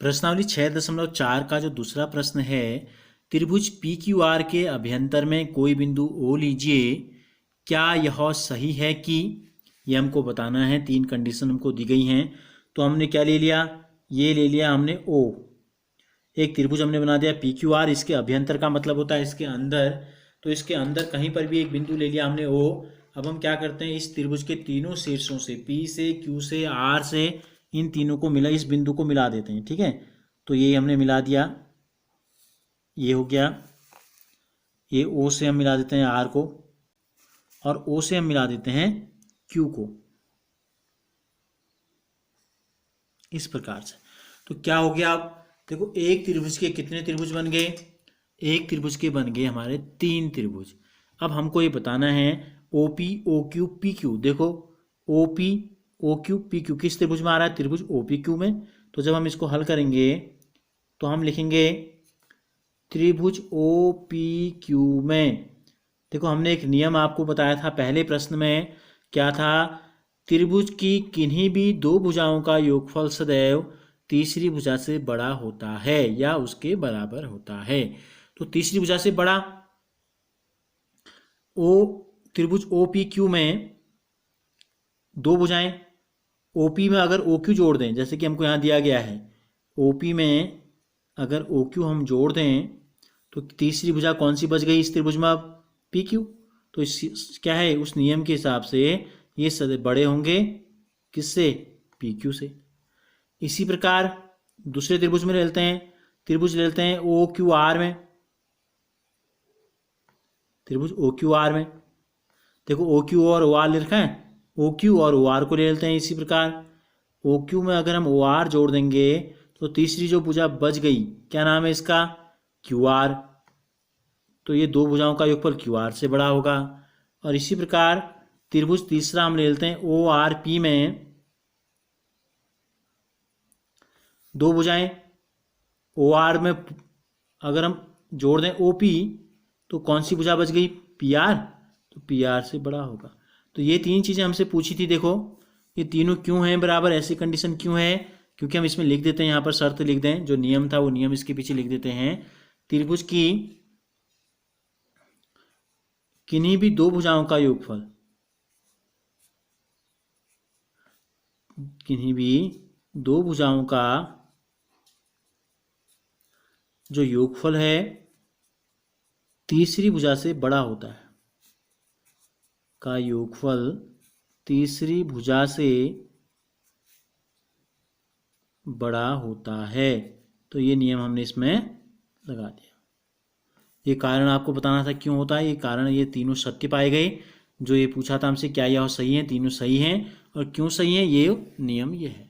प्रश्नावली 6.4 का जो दूसरा प्रश्न है, त्रिभुज पी क्यू आर के अभ्यंतर में कोई बिंदु ओ लीजिए, क्या यह सही है कि, ये हमको बताना है। 3 कंडीशन हमको दी गई हैं। तो हमने क्या ले लिया, ये ले लिया हमने ओ, एक त्रिभुज हमने बना दिया पी क्यू आर, इसके अभ्यंतर का मतलब होता है इसके अंदर, तो इसके अंदर कहीं पर भी एक बिंदु ले लिया हमने ओ। अब हम क्या करते हैं, इस त्रिभुज के तीनों शीर्षों से, पी से, क्यू से, आर से, इन तीनों को मिला, इस बिंदु को मिला देते हैं। ठीक है, तो ये हमने मिला दिया, ये हो गया। ये ओ से हम मिला देते हैं आर को, और ओ से हम मिला देते हैं क्यू को, इस प्रकार से। तो क्या हो गया, अब देखो एक त्रिभुज के कितने त्रिभुज बन गए, एक त्रिभुज के बन गए हमारे 3 त्रिभुज। अब हमको ये बताना है O P, O Q, P Q. देखो O P, O Q, P Q किस त्रिभुज में आ रहा है, त्रिभुज ओ पी क्यू में। तो जब हम इसको हल करेंगे तो हम लिखेंगे त्रिभुज ओ पी क्यू में। देखो हमने एक नियम आपको बताया था पहले प्रश्न में, क्या था, त्रिभुज की किन्हीं भी 2 भुजाओं का योगफल सदैव तीसरी भुजा से बड़ा होता है या उसके बराबर होता है। तो तीसरी भुजा से बड़ा, ओ त्रिभुज ओ पी क्यू में 2 भुजाएं, ओ पी में अगर ओ क्यू जोड़ दें, जैसे कि हमको यहाँ दिया गया है, ओ पी में अगर ओ क्यू हम जोड़ दें तो तीसरी भुजा कौन सी बच गई इस त्रिभुज में, अब पी क्यू। तो इस क्या है, उस नियम के हिसाब से ये सदैव बड़े होंगे किससे, पी क्यू से। इसी प्रकार दूसरे त्रिभुज में ले लेते हैं, त्रिभुज ले लेते हैं ओ क्यू आर में, त्रिभुज ओ क्यू आर में। देखो ओ क्यू और ओ आर ले रखा है, ओ क्यू और ओ आर को ले लेते हैं। इसी प्रकार ओ क्यू में अगर हम ओ आर जोड़ देंगे तो तीसरी जो भुजा बच गई, क्या नाम है इसका, क्यू आर। तो ये 2 भुजाओं का योगफल क्यू आर से बड़ा होगा। और इसी प्रकार त्रिभुज तीसरा हम ले लेते हैं ओ आर पी में, 2 भुजाएं, ओ आर में अगर हम जोड़ दें ओ पी तो कौन सी भुजा बच गई, पी आर, तो पी आर से बड़ा होगा। तो ये 3 चीज़ें हमसे पूछी थी। देखो ये तीनों क्यों हैं बराबर, ऐसी कंडीशन क्यों है, क्योंकि हम इसमें लिख देते हैं, यहाँ पर शर्त लिख दें, जो नियम था वो नियम इसके पीछे लिख देते हैं। त्रिभुज की किन्हीं भी 2 भुजाओं का योगफल, किन्हीं भी 2 भुजाओं का जो योगफल है तीसरी भुजा से बड़ा होता है, का योगफल तीसरी भुजा से बड़ा होता है। तो ये नियम हमने इसमें लगा दिया। ये कारण आपको बताना था क्यों होता है, ये कारण, ये तीनों सत्य पाए गए। जो ये पूछा था हमसे क्या यह सही है, तीनों सही हैं, और क्यों सही है, ये नियम ये है।